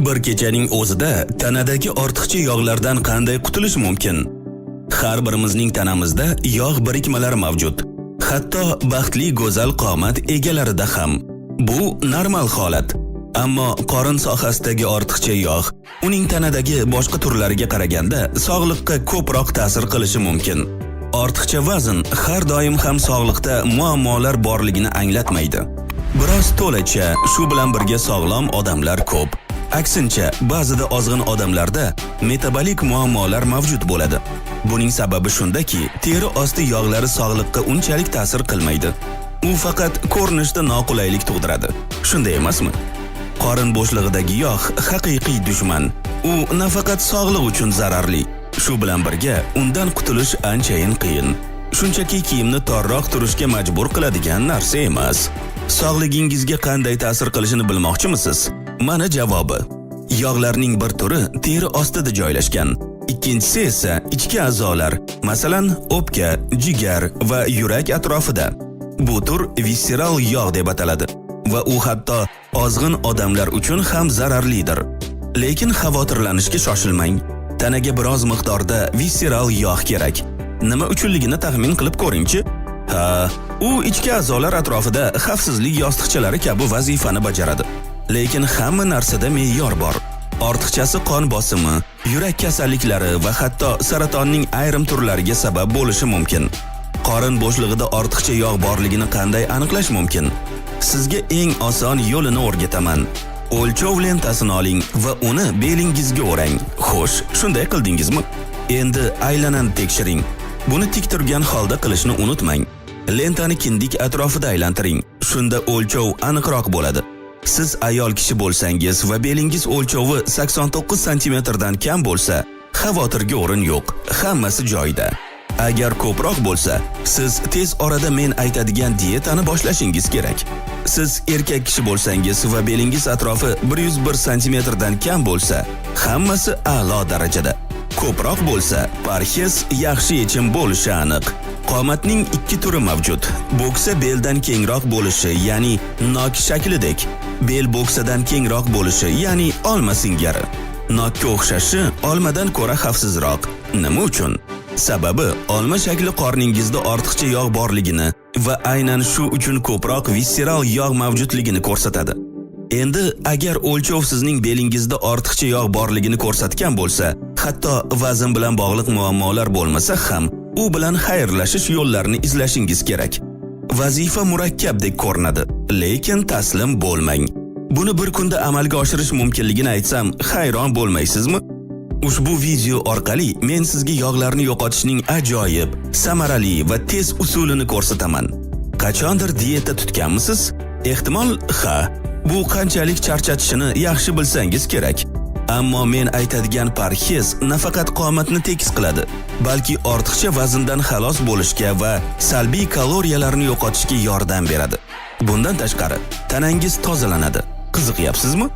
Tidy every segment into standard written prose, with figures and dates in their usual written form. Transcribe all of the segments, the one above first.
Bir kechaning o'zida tanadagi ortiqcha yog'lardan qanday qutulish mumkin? Har birimizning tanamizda yog' birikmalari mavjud. Hatto baxtli go'zal qomat egalarida ham. Bu normal holat. Ammo qorin sohasidagi ortiqcha yog' uning tanadagi boshqa turlariga qaraganda sog'liqqa ko'proq ta'sir qilishi mumkin. Ortiqcha vazn har doim ham sog'liqda muammolar borligini anglatmaydi. Biroz to'lacha, shu bilan birga sog'lom odamlar ko'p. Aksincha, ba'zida ozg'in odamlarda metabolik muammolar mavjud bo'ladi. Buning sababi shundaki, teri osti yog'lari sog'liqqa unchalik ta'sir qilmaydi. U faqat ko'rinishda noqulaylik tug'diradi. Shunday emasmi? Qorin bo'shlig'idagi yog' haqiqiy dushman. U nafaqat sog'liq uchun zararli, shu bilan birga undan qutulish anchayin qiyin. Shunchaki kiyimni torroq turishga majbur qiladigan narsa emas. Sog'ligingizga qanday ta'sir qilishini bilmoqchimisiz? Mana javobi. Yog'larning bir turi teri ostida joylashgan. Ikkinchisi esa ichki a'zolar, masalan, o'pka, jigar va yurak atrofida. Bu tur visceral yog' deb ataladi va u hatto ozg'in odamlar uchun ham zararlidir. Lekin xavotirlanishga shoshilmang. Tanaga biroz miqdorda visceral yog' kerak. Nima uchunligini taxmin qilib ko'ringchi? U ichki a'zolar atrofida xavfsizlik yostiqchalari kabi vazifani bajaradi. Lekin hamma narsada me'yor bor. Ortiqchasi qon bosimi, yurak kasalliklari va hatto saratonning ayrim turlariga sabab bo'lishi mumkin. Qorin bo'shlig'ida ortiqcha yog' borligini qanday aniqlash mumkin? Sizga eng oson yo'lini o'rgataman. O'lchov lentasini oling va uni belingizga o'rang. Xo'sh, shunday qildingizmi? Endi aylanani tekshiring. Buni tik turgan holda qilishni unutmang. Lentani kindik atrofida aylantiring. Shunda o'lchov aniqroq bo'ladi. Siz ayol kishi bo'lsangiz va belingiz o'lchovi 89 sm dan kam bo'lsa, xavotirga o'rin yo'q. Hammasi joyida. Agar ko'proq bo'lsa, siz tez orada men aytadigan diyetani boshlashingiz kerak. Siz erkak kishi bo'lsangiz va belingiz atrofi 101 sm dan kam bo'lsa, hammasi a'lo darajada. Ko'proq bo'lsa, parhez yaxshi yechim bo'lishi aniq. Qomatning ikki turi mavjud. Bo'ksa beldan kengroq bo'lishi, ya'ni nok shaklidek. Bel bo'ksadan kengroq bo'lishi, ya'ni olma singari. Nokka o'xshashi olmadan ko'ra xavfsizroq. Nima uchun? Sababi olma shakli qorningizda ortiqcha yog' borligini va aynan shu uchun ko'proq visceral yog' mavjudligini ko'rsatadi. Endi agar o'lchov sizning belingizda ortiqcha yog' borligini ko'rsatgan bo'lsa, hatto vazn bilan bog'liq muammolar bo'lmasa ham, u bilan xayrlashish yo'llarini izlashingiz kerak. Vazifa murakkabdek ko'rinadi, lekin taslim bo'lmang. Buni bir kunda amalga oshirish mumkinligini aytsam, hayron bo'lmaysizmi? Ushbu video orqali men sizga yog'larni yo'qotishning ajoyib, samarali va tez usulini ko'rsataman. Qachondir diyeta tutganmisiz? Ehtimol, ha. Bu qanchalik charchatishini yaxshi bilsangiz kerak. Ammo men aytadigan parhez nafaqat qomatni tekis qiladi, balki ortiqcha vazndan xalos bo'lishga va salbiy kaloriyalarni yo'qotishga yordam beradi. Bundan tashqari, tanangiz tozalanadi. Qiziqyapsizmi?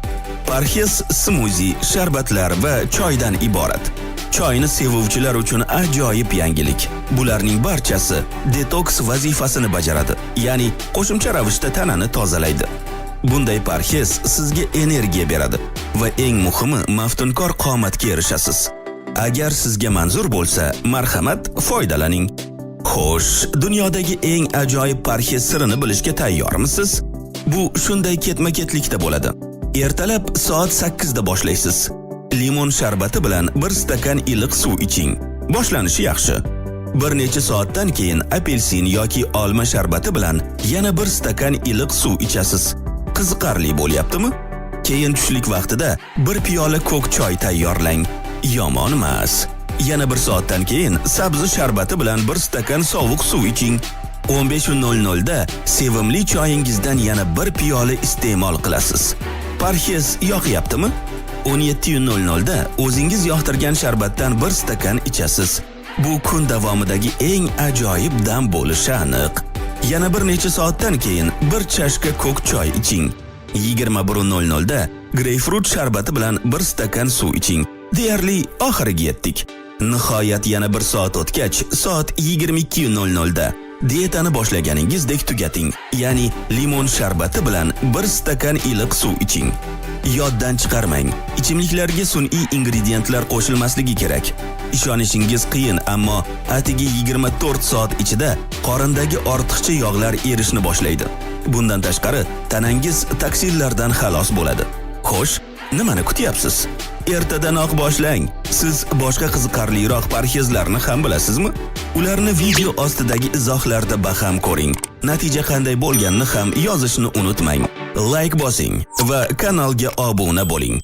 Parhez smuzi, sharbatlar va choydan iborat. Choyni sevuvchilar uchun ajoyib yangilik. Bularning barchasi detoks vazifasini bajaradi, ya'ni qo'shimcha ravishda tanani tozalaydi. Bunday parhez sizga energiya beradi va eng muhimi, maftunkor qomatga erishasiz. Agar sizga manzur bo'lsa, marhamat, foydalaning. Xo'sh, dunyodagi eng ajoyib parhez sirini bilishga tayyormisiz? Bu shunday ketma-ketlikda bo'ladi. Ertalab soat 8 da boshlaysiz. Limon sharbati bilan 1 stakan iliq suv iching. Boshlanishi yaxshi. Bir necha soatdan keyin apelsin yoki olma sharbati bilan yana 1 stakan iliq suv ichasiz. Qiziqarli bo'lyaptimi? Keyin tushlik vaqtida 1 piyola ko'k choy tayyorlang. Yomon emas. Yana 1 soatdan keyin sabzi sharbati bilan 1 stakan sovuq suv iching. 15:00 da sevimli choyingizdan yana 1 piyola iste'mol qilasiz. Parhez yoqyaptimi? 17:00 da o'zingiz yoqtirgan sharbatdan 1 stakan ichasiz. Bu kun davomidagi eng ajoyib dam bo'lishi aniq. Yana bir necha soatdan keyin 1 chashka ko'k choy iching. 21:00 da greypfrut sharbati bilan 1 stakan suv iching. Deyarli oxiriga yetdik. Nihoyat yana 1 soat o'tgach, soat 22:00 da diyetani boshlaganingizdek tugating. Ya'ni limon sharbati bilan 1 stakan iliq suv iching. Yoddan chiqarmang. Ichimliklarga sun'iy ingrediyentlar qo'shilmasligi kerak. Ishonishingiz qiyin, ammo atigi 24 soat ichida qorindagi ortiqcha yog'lar erishni boshlaydi. Bundan tashqari, tanangiz toksinlardan xalos bo'ladi. Xo'sh, nimani kutyapsiz? Ertadanoq boshlang. Siz boshqa qiziqarliroq parhezlarni ham bilasizmi? Ularni video ostidagi izohlarda baham ko'ring. Natija qanday bo'lganini ham yozishni unutmang. Like bosing va kanalga obuna bo'ling.